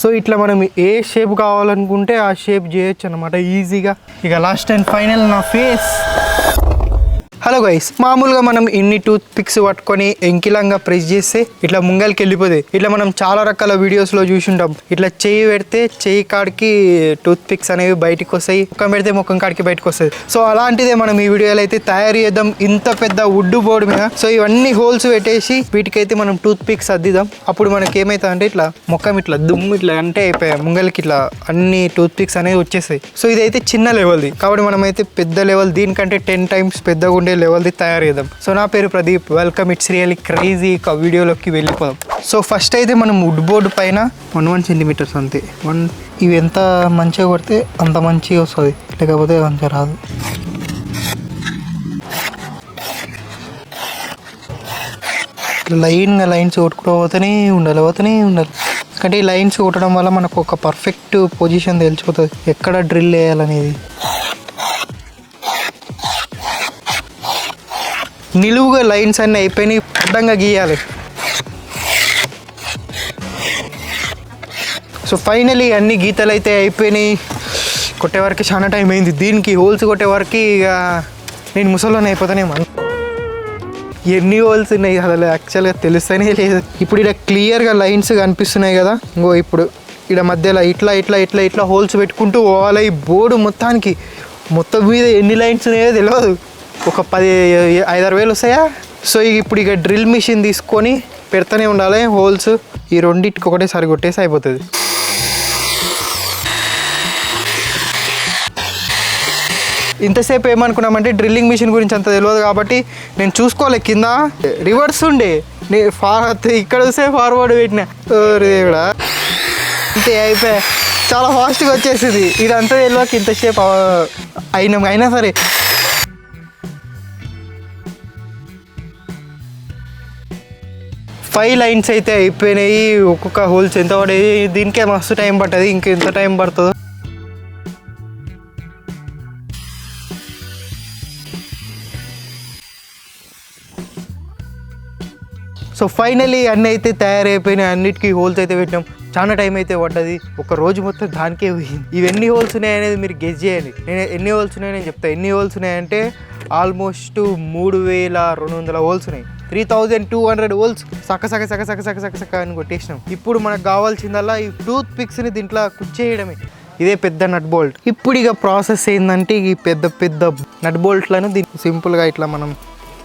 So ఇట్లా మనం ఏ shape కావాలనుకుంటే ఆ షేప్ చేయొచ్చు అనమాట ఈజీగా. ఇక లాస్ట్ అండ్ ఫైనల్ నా ఫేస్. హలో గైస్, మామూలుగా మనం ఇన్ని టూత్ పిక్స్ పట్టుకొని ఎంకిలంగా ప్రెస్ చేస్తే ఇట్లా ముంగల్కి వెళ్ళిపోతాయి. ఇట్లా మనం చాలా రకాల వీడియోస్లో చూసుంటాం. ఇట్లా చెయ్యి పెడితే చెయ్యి కాడికి టూత్ పిక్స్ అనేవి బయటకు వస్తాయి, ముఖం పెడితే ముఖం కాడికి బయటకు వస్తుంది. సో అలాంటిదే మనం ఈ వీడియోలో అయితే తయారు చేద్దాం ఇంత పెద్ద వుడ్ బోర్డు మీద. సో ఇవన్నీ హోల్స్ పెట్టేసి వీటికైతే మనం టూత్ పిక్స్ అద్దిద్దాం. అప్పుడు మనకి ఏమవుతుంది అంటే ఇట్లా ముఖం ఇట్లా దుమ్ము ఇట్లా అంటే అయిపోయాయి, ముంగల్కి ఇట్లా అన్ని టూత్ పిక్స్ అనేవి వచ్చేస్తాయి. సో ఇదైతే చిన్న లెవెల్ది కాబట్టి మనం అయితే పెద్ద లెవెల్ దీనికంటే 10 times పెద్దగా ఉండే లెవెల్ది తయారు చేద్దాం. సో నా పేరు Pradeep, welcome. It's really crazy. వీడియోలోకి వెళ్ళిపోదాం. సో ఫస్ట్ అయితే మనం వుడ్ బోర్డు పైన 1 centimeter అంతే, ఇవి ఎంత మంచిగా కొడితే అంత మంచిగా వస్తుంది, లేకపోతే మంచిగా రాదు. లైన్గా లైన్స్ కొట్టుకోపోతేనే ఉండాలి, పోతేనే ఉండాలి. ఎందుకంటే ఈ లైన్స్ కొట్టడం వల్ల మనకు ఒక పర్ఫెక్ట్ పొజిషన్ తెలిసిపోతుంది ఎక్కడ డ్రిల్ వేయాలనేది. నిలువుగా లైన్స్ అన్నీ అయిపోయినాయి, అడ్డంగా గీయాలి. సో ఫైనలీ అన్ని గీతలు అయితే అయిపోయినాయి. కొట్టేవారికి చాలా టైం అయింది. దీనికి హోల్స్ కొట్టేవారికి ఇక నేను ముసలోనే అయిపోతానేమో. ఎన్ని హోల్స్ ఉన్నాయి అసలు యాక్చువల్గా తెలుస్తూనే లేదు. ఇప్పుడు ఇక్కడ క్లియర్గా లైన్స్ కనిపిస్తున్నాయి కదా. ఇంకో ఇప్పుడు ఇక్కడ మధ్యలో ఇట్లా ఇట్లా ఇట్లా ఇట్లా హోల్స్ పెట్టుకుంటూ పోవాలి. ఈ బోర్డు మొత్తం మీద ఎన్ని లైన్స్ ఉన్నాయో తెలియదు. ఒక 5-6 వేలు వస్తాయా. సో ఇప్పుడు ఇక డ్రిల్ మిషన్ తీసుకొని పెడతానే ఉండాలి హోల్స్. ఈ రెండింటికి ఒకటేసారి కొట్టేసి అయిపోతుంది. ఇంతసేపు ఏమనుకున్నామంటే డ్రిల్లింగ్ మిషన్ గురించి అంత తెలియదు కాబట్టి నేను చూసుకోవాలి. కింద రివర్స్ ఉండే ఇక్కడ వస్తే ఫార్వర్డ్ పెట్టిన కూడా అంతే అయిపోయా. చాలా ఫాస్ట్గా వచ్చేసింది. ఇదంతా తెలియక ఇంతసేపు అయినా సరే 5 lines అయితే అయిపోయినాయి. ఒక్కొక్క హోల్స్ ఎంత పడేది, దీనికే మస్తు టైం పట్టదు. ఇంకెంత టైం పడుతుందో. సో ఫైనలీ అన్నీ అయితే తయారైపోయినాయి. అన్నిటికీ హోల్స్ అయితే పెట్టినాం. చాలా టైం అయితే పడ్డది. ఒక రోజు మొత్తం దానికే పోయింది. ఇవి ఎన్ని హోల్స్ ఉన్నాయనేది మీరు గెస్ చేయండి. నేను ఎన్ని హోల్స్ ఉన్నాయని నేను చెప్తాను. ఎన్ని హోల్స్ ఉన్నాయంటే ఆల్మోస్ట్ 3200 హోల్స్ ఉన్నాయి. 3200 హోల్స్ సక్క అని కొట్టేసినాం. ఇప్పుడు మనకు కావాల్సిందల్లా ఈ టూత్ పిక్స్ని దీంట్లో కుచ్చేయడమే. ఇదే పెద్ద నట్ బోల్ట్. ఇప్పుడు ఇక ప్రాసెస్ ఏంటంటే ఈ పెద్ద నట్ బోల్ట్లను దీన్ని సింపుల్గా ఇట్లా మనం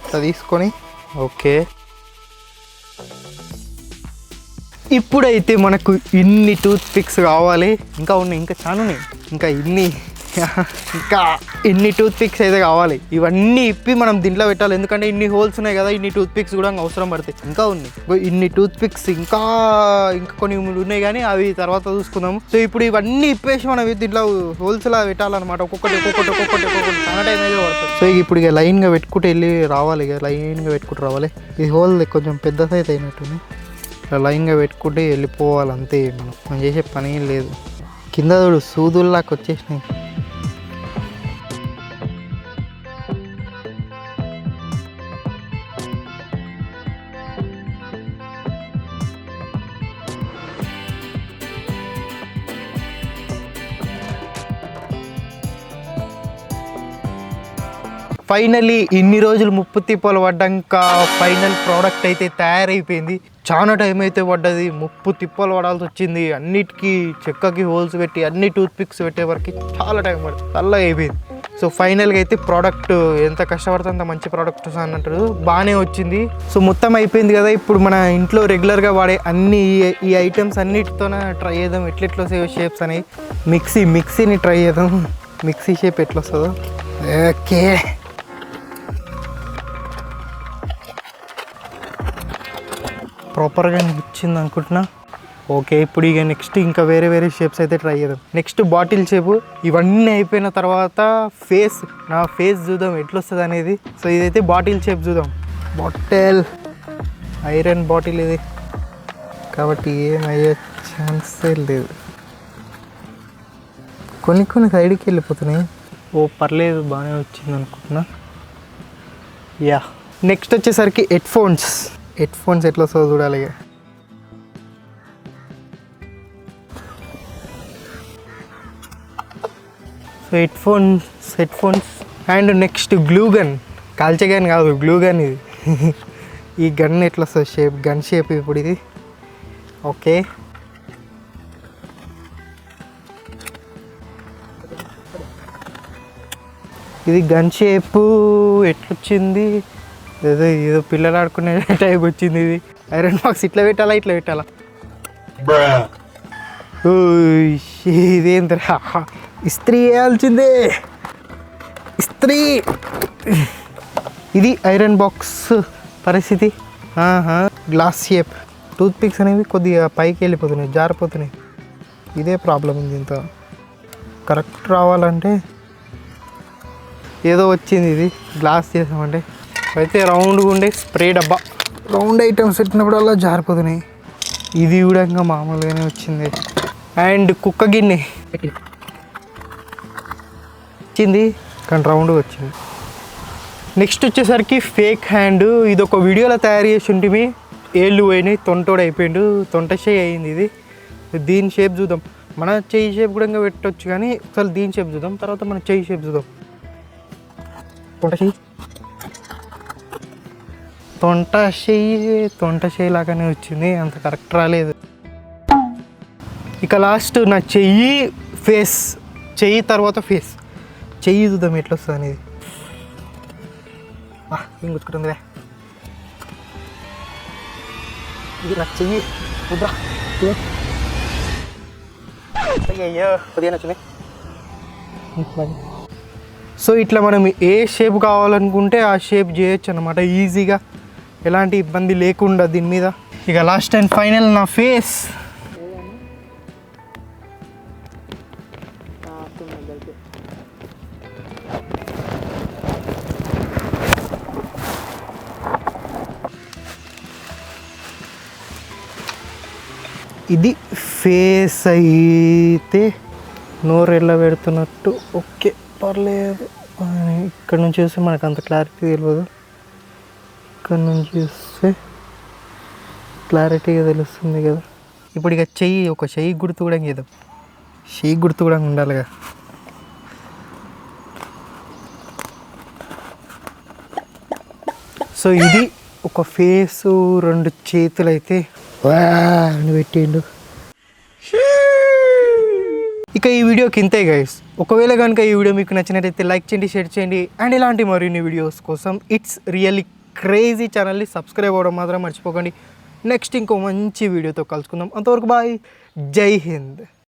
ఇట్లా తీసుకొని ఓకే. ఇప్పుడైతే మనకు ఇన్ని టూత్ పిక్స్ కావాలి. ఇంకా ఉన్నాయి, ఇంకా చాలా ఉన్నాయి. ఇంకా ఇన్ని టూత్ పిక్స్ అయితే కావాలి. ఇవన్నీ ఇప్పి మనం దీంట్లో పెట్టాలి. ఎందుకంటే ఇన్ని హోల్స్ ఉన్నాయి కదా, ఇన్ని టూత్ పిక్స్ కూడా అవసరం పడతాయి. ఇంకా ఉన్నాయి ఇన్ని టూత్ పిక్స్, ఇంకా కొన్ని ఉన్నాయి కానీ అవి తర్వాత చూసుకుందాము. సో ఇప్పుడు ఇవన్నీ ఇప్పేసి మనం దీంట్లో హోల్స్లా పెట్టాలన్నమాట. ఒక్కొక్కటి చాలా టైం అయితే పడుతుంది. సో ఇప్పుడు ఇక లైన్గా పెట్టుకుంటూ వెళ్ళి రావాలి. ఇక లైన్గా పెట్టుకుంటూ రావాలి. ఈ హోల్ కొంచెం పెద్ద సైజ్ అయినట్టుంది. ఇట్లా లైన్గా పెట్టుకుంటే వెళ్ళిపోవాలి అంతే. మనం చేసే పని ఏం లేదు. కింద చూడు సూదుల్లాగా వచ్చేసినాయి. ఫైనల్లీ ఇన్ని రోజులు ముప్పు తిప్పలు పడ్డాక ఫైనల్ ప్రోడక్ట్ అయితే తయారైపోయింది. చాలా టైం అయితే పడ్డది, ముప్పు తిప్పలు పడాల్సి వచ్చింది. అన్నిటికీ చెక్కకి హోల్స్ పెట్టి అన్ని టూత్ పిక్స్ పెట్టే వరకు చాలా టైం పడుతుంది, చల్లగా అయిపోయింది. సో ఫైనల్గా అయితే ప్రోడక్ట్ ఎంత కష్టపడితే అంత మంచి ప్రోడక్ట్ అన్నట్టు బాగానే వచ్చింది. సో మొత్తం అయిపోయింది కదా. ఇప్పుడు మన ఇంట్లో రెగ్యులర్గా వాడే అన్ని ఈ ఐటమ్స్ అన్నిటితోనే ట్రై చేద్దాం ఎట్లెట్లో షేప్స్ అనేవి. మిక్సీని ట్రై చేద్దాం. మిక్సీ షేప్ ఎట్లా వస్తుందో. ఓకే, ప్రాపర్గా వచ్చింది అనుకుంటున్నా. ఓకే, ఇప్పుడు ఇక నెక్స్ట్ ఇంకా వేరే షేప్స్ అయితే ట్రై చేద్దాం. Next bottle shape. ఇవన్నీ అయిపోయిన తర్వాత నా ఫేస్ చూద్దాం ఎట్లా వస్తుంది అనేది. సో ఇదైతే బాటిల్ షేప్ చూద్దాం. బాటిల్ ఐరన్ బాటిల్ ఇది కాబట్టి ఏమయ్యే ఛాన్సే లేదు. కొన్ని సైడ్కి వెళ్ళిపోతున్నాయి. ఓ పర్లేదు, బాగానే వచ్చింది అనుకుంటున్నా. యా, నెక్స్ట్ వచ్చేసరికి హెడ్ ఫోన్స్ ఎట్లా వస్తుందో చూడాలి. So head phones and next glue gun. కాల్చే గన్ కాదు, గ్లూ గన్ ఇది. ఈ గన్ ఎట్లా వస్తుంది షేప్, గన్ షేప్ ఇప్పుడు ఇది. ఓకే, ఇది గన్ షేపు ఎట్లొచ్చింది, ఏదో పిల్లలు ఆడుకునే టైప్ వచ్చింది ఇది. ఐరన్ బాక్స్ ఇట్లా పెట్టాలా ఇదేంద్రా, ఇస్త్రీ వేయాల్సిందే, ఇస్త్రీ. ఇది ఐరన్ బాక్స్ పరిస్థితి. Glass shape. టూత్ పిక్స్ అనేవి కొద్దిగా పైకి వెళ్ళిపోతున్నాయి, జారిపోతున్నాయి. ఇదే ప్రాబ్లం ఉంది. ఇంత కరెక్ట్ రావాలంటే ఏదో వచ్చింది. ఇది గ్లాస్ చేసామంటే అయితే రౌండ్గా ఉండే స్ప్రే డబ్బా. రౌండ్ ఐటమ్స్ పెట్టినప్పుడు అలా జారిపోతున్నాయి. ఇది కూడా ఇంకా మామూలుగానే వచ్చింది. అండ్ కుక్క గిన్నె వచ్చింది కానీ రౌండ్గా వచ్చింది. నెక్స్ట్ వచ్చేసరికి ఫేక్ హ్యాండ్. ఇది ఒక వీడియోలో తయారు చేసి ఉంటే ఏళ్ళు పోయినాయి, తొంటోడు అయిపోయిండు, తొంట చేయి అయింది. ఇది దీని షేప్ చూద్దాం. మన చెయ్యి షేప్ కూడా ఇంకా పెట్టవచ్చు కానీ ఒకసారి దీని షేప్ చూద్దాం, తర్వాత మన చెయ్యి షేప్ చూద్దాం. తొంట చెయ్యి లాగానే వచ్చింది, అంత కరెక్ట్ రాలేదు. ఇక లాస్ట్ నా చెయ్యి ఫేస్, చెయ్యి తర్వాత ఫేస్. చెయ్యి చూద్దాం ఎట్లా వస్తుంది అనేది. ఏం గుర్తుకుంటుందిరా, ఇది నా చెయ్యి చూద్దా. అయ్యో కొద్దిగా నచ్చింది. సో ఇట్లా మనం ఏ షేప్ కావాలనుకుంటే ఆ షేప్ చేయొచ్చు అన్నమాట ఈజీగా, ఎలాంటి ఇబ్బంది లేకుండా దీని మీద. ఇక లాస్ట్ అండ్ ఫైనల్ నా ఫేస్. ఇది ఫేస్ అయితే నోరు ఎలా పెడుతున్నట్టు. ఓకే పర్లేదు. ఇక్కడ నుంచి చూస్తే మనకు అంత క్లారిటీ తెలియదు, ఇక్కడ నుంచి చూస్తే క్లారిటీగా తెలుస్తుంది కదా. ఇప్పుడు ఇక చెయ్యి, ఒక చెయ్యి గుర్తు కూడా చేద్దాం. చెయ్యి గుర్తు కూడా ఉండాలిగా. సో ఇది ఒక ఫేసు, రెండు చేతులు అయితే అని పెట్టిండు. ఇక ఈ వీడియోకి ఇంతే గైస్. ఒకవేళ కనుక ఈ వీడియో మీకు నచ్చినట్టయితే లైక్ చేయండి, షేర్ చేయండి. అండ్ ఇలాంటి మరిన్ని వీడియోస్ కోసం ఇట్స్ రియల్లీ క్రేజీ ఛానల్ని సబ్స్క్రైబ్ అవ్వడం మాత్రం మర్చిపోకండి. నెక్స్ట్ ఇంకో మంచి వీడియోతో కలుసుకుందాం. అంతవరకు బాయ్, జై హింద్.